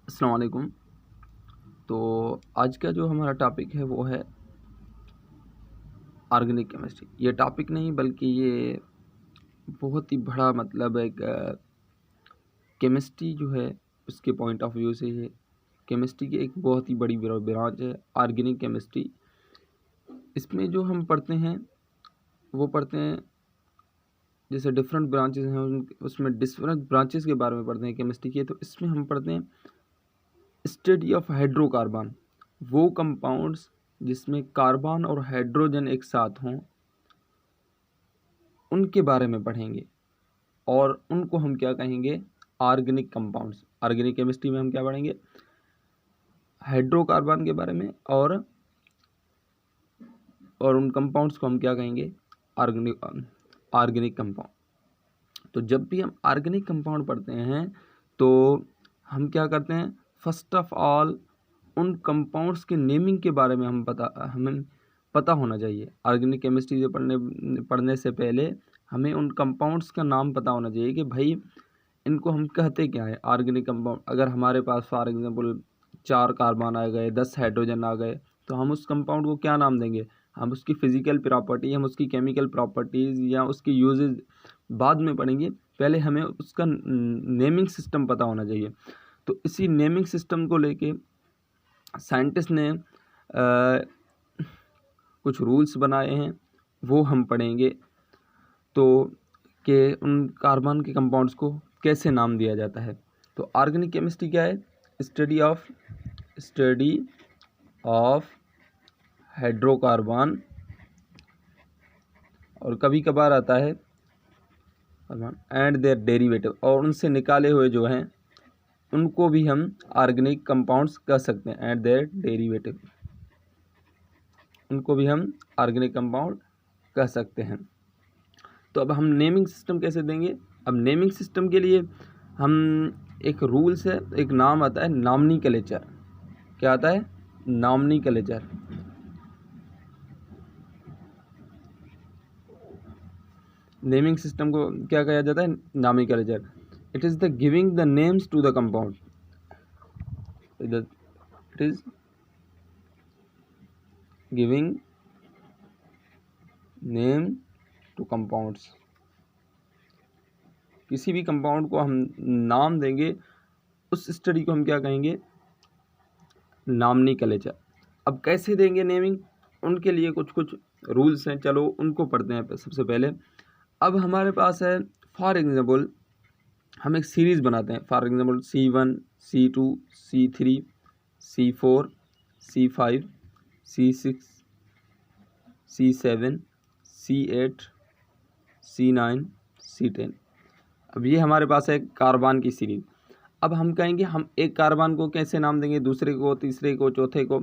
अस्सलाम वालेकुम। तो आज का जो हमारा टॉपिक है वो है ऑर्गेनिक केमिस्ट्री। ये टॉपिक नहीं बल्कि ये बहुत ही बड़ा मतलब एक केमिस्ट्री जो है उसके पॉइंट ऑफ व्यू से ये केमिस्ट्री की एक बहुत ही बड़ी ब्रांच है ऑर्गेनिक केमिस्ट्री। इसमें जो हम पढ़ते हैं वो पढ़ते हैं जैसे डिफरेंट ब्रांचेस हैं उसमें डिफरेंट ब्रांचेस के बारे में पढ़ते हैं केमिस्ट्री के। तो इसमें हम पढ़ते हैं स्टडी ऑफ हाइड्रोकार्बन, वो कंपाउंड्स जिसमें कार्बन और हाइड्रोजन एक साथ हों उनके बारे में पढ़ेंगे और उनको हम क्या कहेंगे, ऑर्गेनिक कंपाउंड्स। ऑर्गेनिक केमिस्ट्री में हम क्या पढ़ेंगे, हाइड्रोकार्बन के बारे में और उन कंपाउंड्स को हम क्या कहेंगे, ऑर्गेनिक कंपाउंड। तो जब भी हम ऑर्गेनिक कंपाउंड पढ़ते हैं तो हम क्या करते हैं, फर्स्ट ऑफ ऑल उन कंपाउंड्स के नेमिंग के बारे में हमें पता होना चाहिए। ऑर्गेनिक केमिस्ट्री से पढ़ने से पहले हमें उन कंपाउंड्स का नाम पता होना चाहिए कि भाई इनको हम कहते क्या है ऑर्गेनिक कंपाउंड। अगर हमारे पास फॉर एग्जांपल 4 कार्बन आ गए, 10 हाइड्रोजन आ गए, तो हम उस कंपाउंड को क्या नाम देंगे, हम उसकी फिजिकल प्रॉपर्टी, हम उसकी केमिकल प्रॉपर्टीज़ या उसकी यूजेज बाद में पढ़ेंगे। पहले हमें उसका नेमिंग सिस्टम पता होना चाहिए। तो इसी नेमिंग सिस्टम को लेके साइंटिस्ट ने कुछ रूल्स बनाए हैं, वो हम पढ़ेंगे। तो कि उन कार्बन के कंपाउंड्स को कैसे नाम दिया जाता है। तो ऑर्गेनिक केमिस्ट्री क्या है, स्टडी ऑफ हाइड्रोकार्बन, और कभी कभार आता है एंड देयर डेरिवेटिव, और उनसे निकाले हुए जो हैं उनको भी हम ऑर्गेनिक कंपाउंड्स कह सकते हैं। एंड देयर डेरिवेटिव, उनको भी हम ऑर्गेनिक कंपाउंड कह सकते हैं। तो अब हम नेमिंग सिस्टम कैसे देंगे। अब नेमिंग सिस्टम के लिए हम एक रूल्स है, एक नाम आता है नॉमेनक्लेचर। क्या आता है, नॉमेनक्लेचर। नेमिंग सिस्टम को क्या कहा जाता है, nomenclature. It is the giving the names to the compound, it is giving name to compounds. किसी भी कंपाउंड को हम नाम देंगे, उस स्टडी को हम क्या कहेंगे, नॉमेनक्लेचर। अब कैसे देंगे नेमिंग, उनके लिए कुछ रूल्स हैं, चलो उनको पढ़ते हैं सबसे पहले। अब हमारे पास है फॉर एग्जांपल हम एक सीरीज़ बनाते हैं, for example C1, C2, C3, C4, C5, C6, C7, C8, C9, C10। अब ये हमारे पास है कार्बन की सीरीज। अब हम कहेंगे हम एक कार्बन को कैसे नाम देंगे, दूसरे को, तीसरे को, चौथे को।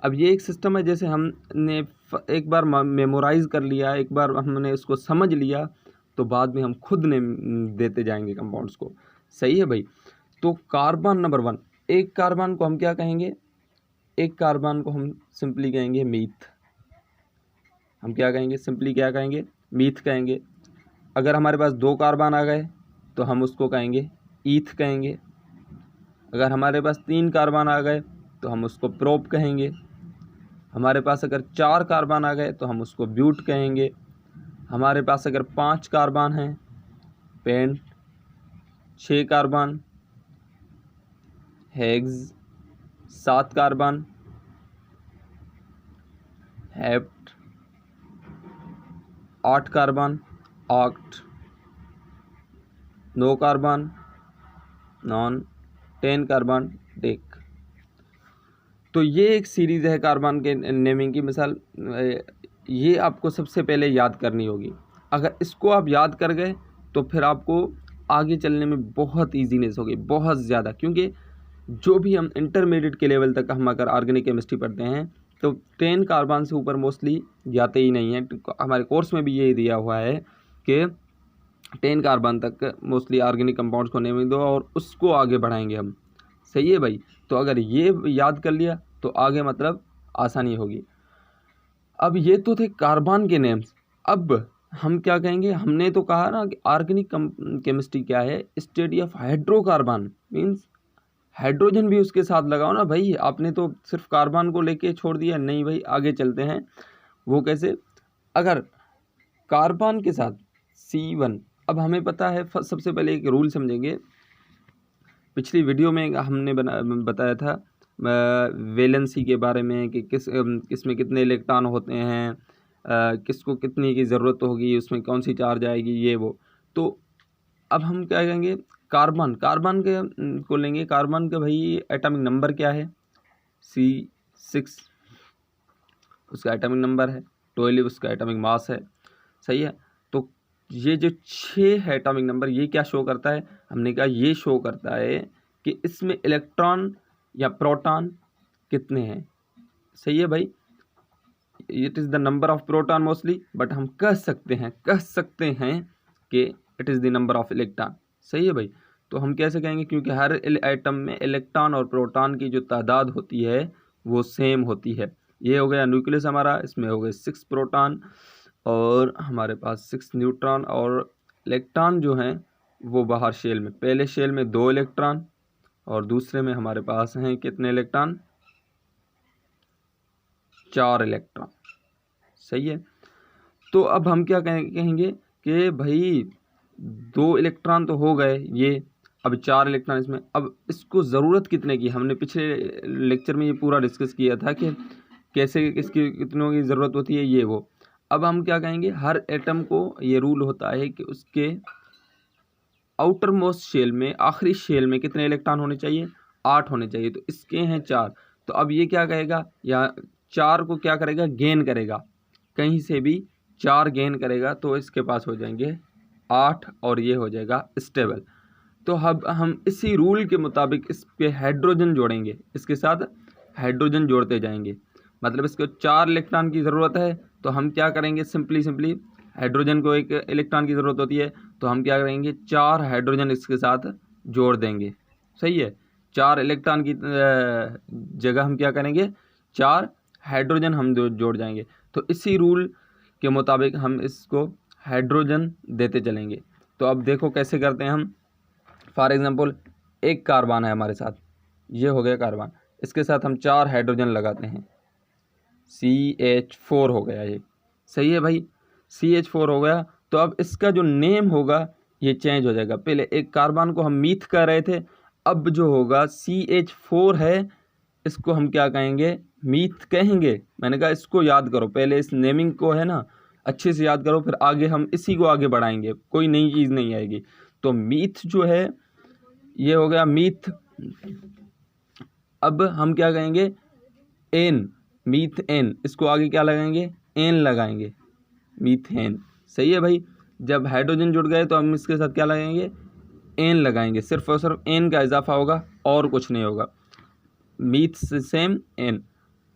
अब ये एक सिस्टम है, जैसे हमने एक बार मेमोराइज कर लिया, एक बार हमने इसको समझ लिया, तो बाद में हम खुद नेम देते जाएंगे कंपाउंड्स को। सही है भाई। तो कार्बन नंबर 1, एक कार्बन को हम क्या कहेंगे, एक कार्बन को हम सिंपली कहेंगे मीथ। हम क्या कहेंगे, सिंपली क्या कहेंगे, मीथ कहेंगे। अगर हमारे पास 2 कार्बन आ गए तो हम उसको कहेंगे ईथ कहेंगे। अगर हमारे पास 3 कार्बन आ गए तो हम उसको प्रोप कहेंगे। हमारे पास अगर 4 कार्बन आ गए तो हम उसको ब्यूट कहेंगे। हमारे पास अगर 5 कार्बन हैं pent, 6 carbon hex, 7 carbon hept, 8 carbon oct, 9 carbon non, 10 carbon dec. तो ये एक सीरीज़ है कार्बन के नेमिंग की। मिसाल ये आपको सबसे पहले याद करनी होगी। अगर इसको आप याद कर गए तो फिर आपको आगे चलने में बहुत ईजीनेस होगी, बहुत ज़्यादा। क्योंकि जो भी हम इंटरमीडिएट के लेवल तक हम अगर ऑर्गेनिक केमिस्ट्री पढ़ते हैं तो 10 कार्बन से ऊपर मोस्टली जाते ही नहीं हैं। हमारे कोर्स में भी ये दिया हुआ है कि 10 कार्बन तक मोस्टली ऑर्गेनिक कंपाउंड्स को नेमिंग दो और उसको आगे बढ़ाएंगे हम। सही है भाई। तो अगर ये याद कर लिया तो आगे मतलब आसानी होगी। अब ये तो थे कार्बन के नेम्स। अब हम क्या कहेंगे, हमने तो कहा ना कि ऑर्गेनिक केमिस्ट्री क्या है, study of hydrocarbon means hydrogen भी उसके साथ लगाओ ना भाई, आपने तो सिर्फ कार्बन को लेके छोड़ दिया। नहीं भाई, आगे चलते हैं। वो कैसे? अगर कार्बन के साथ C1, अब हमें पता है, सबसे पहले एक रूल समझेंगे। पिछली वीडियो में हमने बताया था वैलेंसी के बारे में कि किसमें कितने इलेक्ट्रॉन होते हैं, किसको कितनी की ज़रूरत होगी, उसमें कौन सी चार्ज आएगी, ये वो। तो अब हम क्या कहेंगे, कार्बन के को लेंगे। कार्बन का भाई एटॉमिक नंबर क्या है? C6 उसका एटॉमिक नंबर है, 12 उसका एटॉमिक मास है। सही है। तो ये जो 6 है एटॉमिक नंबर, ये क्या शो करता है? हमने कहा ये शो करता है कि इसमें इलेक्ट्रॉन या प्रोटॉन कितने हैं। सही है भाई, it is the number of proton mostly, but हम कह सकते हैं कि it is the number of electron. सही है भाई। तो हम कैसे कहेंगे? क्योंकि हर एटम में इलेक्ट्रॉन और प्रोटॉन की जो तादाद होती है वो सेम होती है। ये हो गया न्यूक्लियस हमारा, इसमें हो गए 6 प्रोटॉन और हमारे पास 6 न्यूट्रॉन, और इलेक्ट्रॉन जो हैं वो बाहर शेल में, पहले शेल में 2 इलेक्ट्रॉन और दूसरे में हमारे पास हैं कितने इलेक्ट्रॉन? 4 इलेक्ट्रॉन। सही है। तो अब हम क्या कहेंगे कि भाई 2 इलेक्ट्रॉन तो हो गए ये, अब 4 इलेक्ट्रॉन इसमें। अब इसको ज़रूरत कितने की? हमने पिछले लेक्चर में ये पूरा डिस्कस किया था कि कैसे इसकी कितनों की ज़रूरत होती है, ये वो। अब हम क्या कहेंगे, हर एटम को ये रूल होता है कि उसके आउटर मोस्ट शेल में, आखिरी शेल में कितने इलेक्ट्रॉन होने चाहिए? 8 होने चाहिए। तो इसके हैं 4। तो अब ये क्या कहेगा, या 4 को क्या करेगा? गेन करेगा, कहीं से भी 4 गेन करेगा, तो इसके पास हो जाएंगे 8 और ये हो जाएगा स्टेबल। तो अब हम इसी रूल के मुताबिक इस पे हाइड्रोजन जोड़ेंगे, इसके साथ हाइड्रोजन जोड़ते जाएंगे। मतलब इसको 4 इलेक्ट्रॉन की ज़रूरत है, तो हम क्या करेंगे, सिंपली हाइड्रोजन को 1 इलेक्ट्रॉन की ज़रूरत होती है, तो हम क्या करेंगे, 4 हाइड्रोजन इसके साथ जोड़ देंगे। सही है। 4 इलेक्ट्रॉन की जगह हम क्या करेंगे, 4 हाइड्रोजन हम जोड़ जाएंगे। तो इसी रूल के मुताबिक हम इसको हाइड्रोजन देते चलेंगे। तो अब देखो कैसे करते हैं हम। फॉर एग्जांपल, एक कार्बन है हमारे साथ, ये हो गया कार्बन, इसके साथ हम 4 हाइड्रोजन लगाते हैं, CH4 हो गया ये। सही है भाई, CH4 हो गया। तो अब इसका जो नेम होगा ये चेंज हो जाएगा। पहले एक कार्बन को हम मीथ कर रहे थे, अब जो होगा CH4 है, इसको हम क्या कहेंगे, मीथ कहेंगे। मैंने कहा इसको याद करो, पहले इस नेमिंग को है ना अच्छे से याद करो, फिर आगे हम इसी को आगे बढ़ाएंगे, कोई नई चीज़ नहीं आएगी। तो मीथ जो है ये हो गया मीथ। अब हम क्या कहेंगे, एन, मीथ एन, इसको आगे क्या लगाएंगे, एन लगाएंगे, मीथेन। सही है भाई। जब हाइड्रोजन जुड़ गए तो हम इसके साथ क्या लगाएंगे, एन लगाएंगे, सिर्फ और सिर्फ एन का इजाफा होगा और कुछ नहीं होगा। मीथ से सेम एन।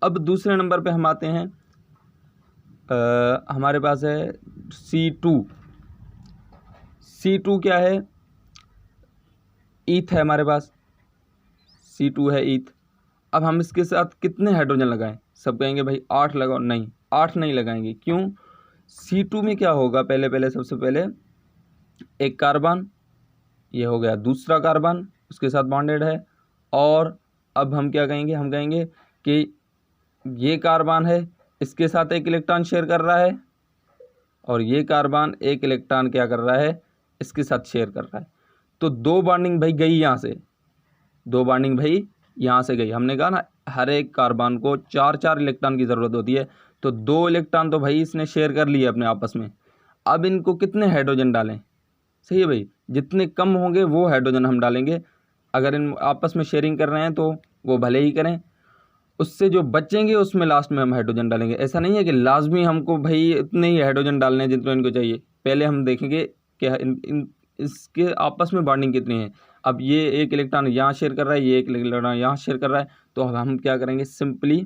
अब दूसरे नंबर पे हम आते हैं, हमारे पास है C2। C2 क्या है, ईथ है हमारे पास, C2 है ईथ। अब हम इसके साथ कितने हाइड्रोजन लगाएं? सब कहेंगे भाई 8 लगाओ। नहीं, 8 नहीं लगाएंगे। क्यों? C2 में क्या होगा, पहले सबसे पहले एक कार्बन, ये हो गया दूसरा कार्बन, उसके साथ बॉन्डेड है। और अब हम क्या कहेंगे, हम कहेंगे कि ये कार्बन है, इसके साथ एक इलेक्ट्रॉन शेयर कर रहा है, और ये कार्बन एक इलेक्ट्रॉन क्या कर रहा है, इसके साथ शेयर कर रहा है। तो 2 बॉन्डिंग भाई गई यहाँ से, 2 बॉन्डिंग भाई यहाँ से गई। हमने कहा ना हर एक कार्बन को 4 इलेक्ट्रॉन की ज़रूरत होती है, तो 2 इलेक्ट्रॉन तो भाई इसने शेयर कर लिए अपने आपस में। अब इनको कितने हाइड्रोजन डालें? सही है भाई, जितने कम होंगे वो हाइड्रोजन हम डालेंगे। अगर इन आपस में शेयरिंग कर रहे हैं तो वो भले ही करें, उससे जो बचेंगे उसमें लास्ट में हम हाइड्रोजन डालेंगे। ऐसा नहीं है कि लाजमी हमको भाई इतने ही हाइड्रोजन डालने हैं जितने इनको चाहिए। पहले हम देखेंगे कि इसके आपस में बॉन्डिंग कितनी है। अब ये एक इलेक्ट्रॉन यहाँ शेयर कर रहा है, ये एक इलेक्ट्रॉन यहाँ शेयर कर रहा है, तो हम क्या करेंगे, सिंपली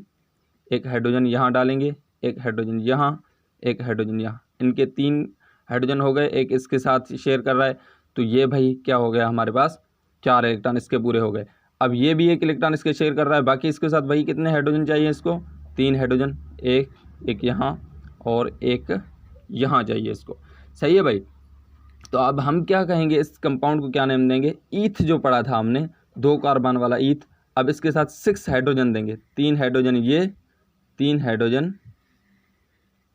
एक हाइड्रोजन यहाँ डालेंगे, एक हाइड्रोजन यहाँ, एक हाइड्रोजन यहाँ। इनके 3 हाइड्रोजन हो गए, एक इसके साथ शेयर कर रहा है, तो ये भाई क्या हो गया, हमारे पास 4 इलेक्ट्रॉन इसके पूरे हो गए। अब ये भी एक इलेक्ट्रॉन इसके शेयर कर रहा है, बाकी इसके साथ भाई कितने हाइड्रोजन चाहिए इसको, 3 हाइड्रोजन, एक यहाँ और एक यहाँ चाहिए इसको। सही है भाई। तो अब हम क्या कहेंगे, इस कंपाउंड को क्या नाम देंगे, ईथ जो पढ़ा था हमने, 2 कार्बन वाला ईथ। अब इसके साथ 6 हाइड्रोजन देंगे, 3 हाइड्रोजन ये, 3 हाइड्रोजन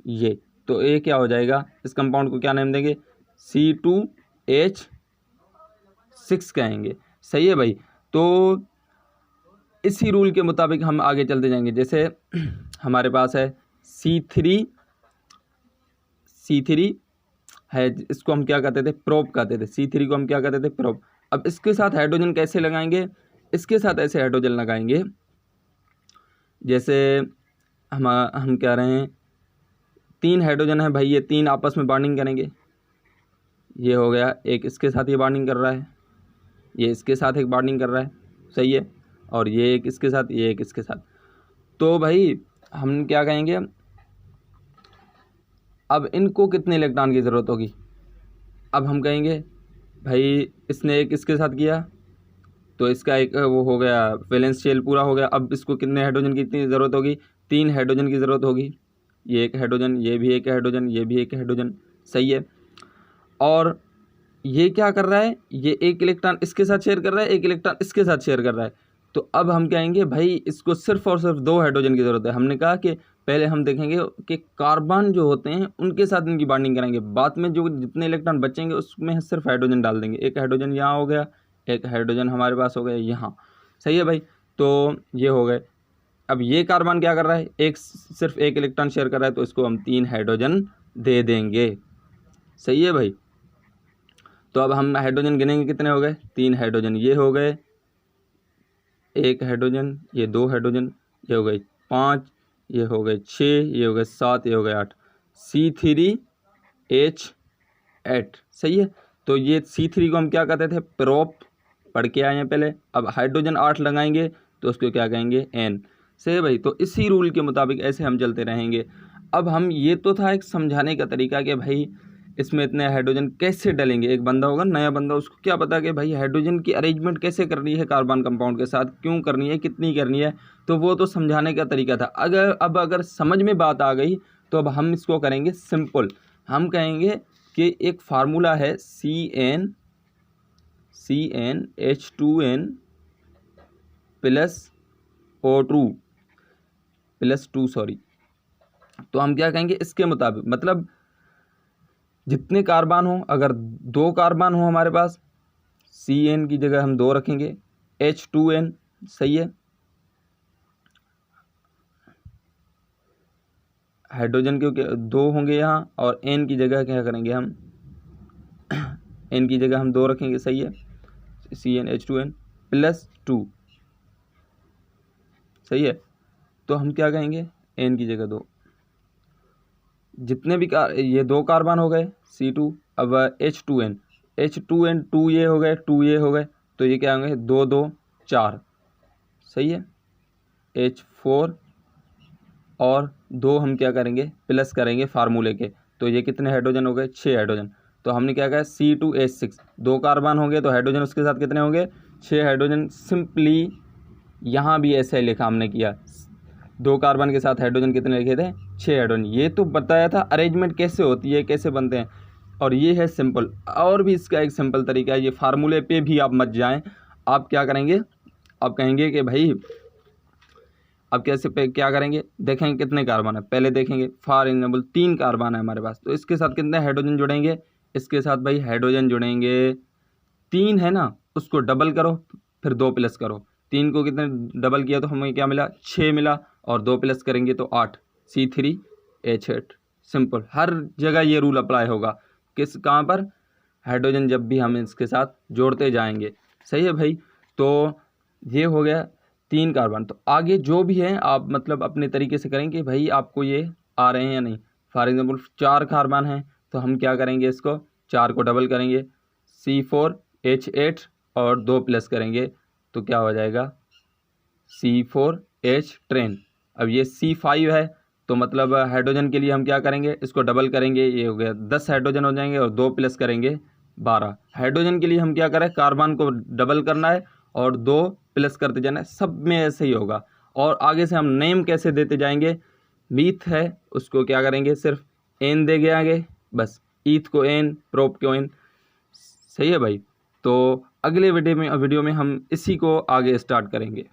ये, तो ये क्या हो जाएगा, इस कंपाउंड को क्या नाम देंगे, C2H6 कहेंगे। सही है भाई। तो इसी रूल के मुताबिक हम आगे चलते जाएंगे। जैसे हमारे पास है C3 है, इसको हम क्या कहते थे, प्रोप कहते थे। C3 को हम क्या कहते थे, प्रोप। अब इसके साथ हाइड्रोजन कैसे लगाएंगे, इसके साथ ऐसे हाइड्रोजन लगाएंगे जैसे हम कह रहे हैं 3 हाइड्रोजन है भाई, ये 3 आपस में बॉन्डिंग करेंगे, ये हो गया, एक इसके साथ ये बॉन्डिंग कर रहा है, ये इसके साथ एक बॉन्डिंग कर रहा है, सही है, और ये एक इसके साथ, ये एक इसके साथ। तो भाई हम क्या कहेंगे, अब इनको कितने इलेक्ट्रॉन की ज़रूरत होगी, अब हम कहेंगे भाई इसने एक इसके साथ किया तो इसका एक वो हो गया, वैलेंस शेल पूरा हो गया। अब इसको कितने हाइड्रोजन की इतनी ज़रूरत होगी, 3 हाइड्रोजन की ज़रूरत होगी, ये एक हाइड्रोजन, ये भी एक हाइड्रोजन, ये भी एक हाइड्रोजन, सही है। और ये क्या कर रहा है, ये एक इलेक्ट्रॉन इसके साथ शेयर कर रहा है, एक इलेक्ट्रॉन इसके साथ शेयर कर रहा है। तो अब हम कहेंगे भाई इसको सिर्फ और सिर्फ 2 हाइड्रोजन की ज़रूरत है। हमने कहा कि पहले हम देखेंगे कि कार्बन जो होते हैं उनके साथ इनकी बॉन्डिंग करेंगे, बाद में जो जितने इलेक्ट्रॉन बचेंगे उसमें सिर्फ हाइड्रोजन डाल देंगे। एक हाइड्रोजन यहाँ हो गया, एक हाइड्रोजन हमारे पास हो गया यहाँ, सही है भाई। तो ये हो गए। अब ये कार्बन क्या कर रहा है, सिर्फ एक इलेक्ट्रॉन शेयर कर रहा है, तो इसको हम 3 हाइड्रोजन दे देंगे, सही है भाई। तो अब हम हाइड्रोजन गिनेंगे, कितने हो गए, 3 हाइड्रोजन ये हो गए, एक हाइड्रोजन, ये 2 हाइड्रोजन, ये हो गए 5, ये हो गए 6, ये हो गए 7, ये हो गए 8, C3H8, सही है। तो ये C3 को हम क्या कहते थे, प्रोप, पढ़ के आए हैं पहले। अब हाइड्रोजन 8 लगाएंगे तो उसको क्या कहेंगे, N, सही है भाई। तो इसी रूल के मुताबिक ऐसे हम चलते रहेंगे। अब हम, ये तो था एक समझाने का तरीका कि भाई इसमें इतने हाइड्रोजन कैसे डलेंगे। एक बंदा होगा, नया बंदा, उसको क्या पता कि भाई हाइड्रोजन की अरेंजमेंट कैसे करनी है कार्बन कंपाउंड के साथ, क्यों करनी है, कितनी करनी है, तो वो तो समझाने का तरीका था। अगर समझ में बात आ गई तो अब हम इसको करेंगे सिंपल। हम कहेंगे कि एक फार्मूला है CnH2n plus O2 plus 2, sorry. तो हम क्या कहेंगे इसके मुताबिक, मतलब जितने कार्बन हो, अगर 2 कार्बन हो हमारे पास, Cn की जगह हम 2 रखेंगे, H2n, सही है। हाइड्रोजन क्योंकि 2 होंगे यहाँ, और N की जगह क्या करेंगे हम, N की जगह हम 2 रखेंगे, सही है, CnH2n प्लस 2, सही है। तो हम क्या कहेंगे, N की जगह 2, जितने भी ये 2 कार्बन हो गए C2, अब H2n 2 ये हो गए, 2 ये हो गए, तो ये क्या होंगे, 2 2 4, सही है, H4 और 2 हम क्या करेंगे, प्लस करेंगे फार्मूले के, तो ये कितने हाइड्रोजन हो गए, 6 हाइड्रोजन। तो हमने क्या कहा, C2H6, 2 कार्बन होंगे तो हाइड्रोजन उसके साथ कितने होंगे, 6 हाइड्रोजन। सिंपली यहाँ भी ऐसे ही लिखा हमने किया, 2 कार्बन के साथ हाइड्रोजन कितने लिखे थे, 6 हाइड्रोजन। ये तो बताया था अरेंजमेंट कैसे होती है, कैसे बनते हैं, और ये है सिंपल। और भी इसका एक सिंपल तरीका है, ये फार्मूले पे भी आप मत जाएं। आप क्या करेंगे, आप कहेंगे कि भाई अब कैसे पे क्या करेंगे, देखेंगे कितने कार्बन है, पहले देखेंगे फॉर एग्जाम्पल 3 कार्बन है हमारे पास, तो इसके साथ कितने हाइड्रोजन जुड़ेंगे, इसके साथ भाई हाइड्रोजन जुड़ेंगे 3 है ना, उसको डबल करो, फिर 2 प्लस करो, 3 को कितने डबल किया तो हमें क्या मिला, 6 मिला, और 2 प्लस करेंगे तो 8, C3H8। सिंपल, हर जगह ये रूल अप्लाई होगा, किस कहाँ पर, हाइड्रोजन जब भी हम इसके साथ जोड़ते जाएंगे, सही है भाई। तो ये हो गया 3 कार्बन। तो आगे जो भी है आप मतलब अपने तरीके से करेंगे भाई, आपको ये आ रहे हैं या नहीं। फॉर एग्जांपल 4 कार्बन हैं तो हम क्या करेंगे, इसको 4 को डबल करेंगे, C4H8 और 2 प्लस करेंगे तो क्या हो जाएगा, C4H10। अब ये C5 है तो मतलब हाइड्रोजन के लिए हम क्या करेंगे, इसको डबल करेंगे, ये हो गया 10 हाइड्रोजन हो जाएंगे, और 2 प्लस करेंगे 12। हाइड्रोजन के लिए हम क्या करें, कार्बन को डबल करना है और 2 प्लस करते जाना है, सब में ऐसे ही होगा। और आगे से हम नेम कैसे देते जाएंगे, मीथ है उसको क्या करेंगे, सिर्फ एन देंगे आगे, बस ईथ को एन, प्रोप को एन, सही है भाई। तो अगले वीडियो में हम इसी को आगे स्टार्ट करेंगे।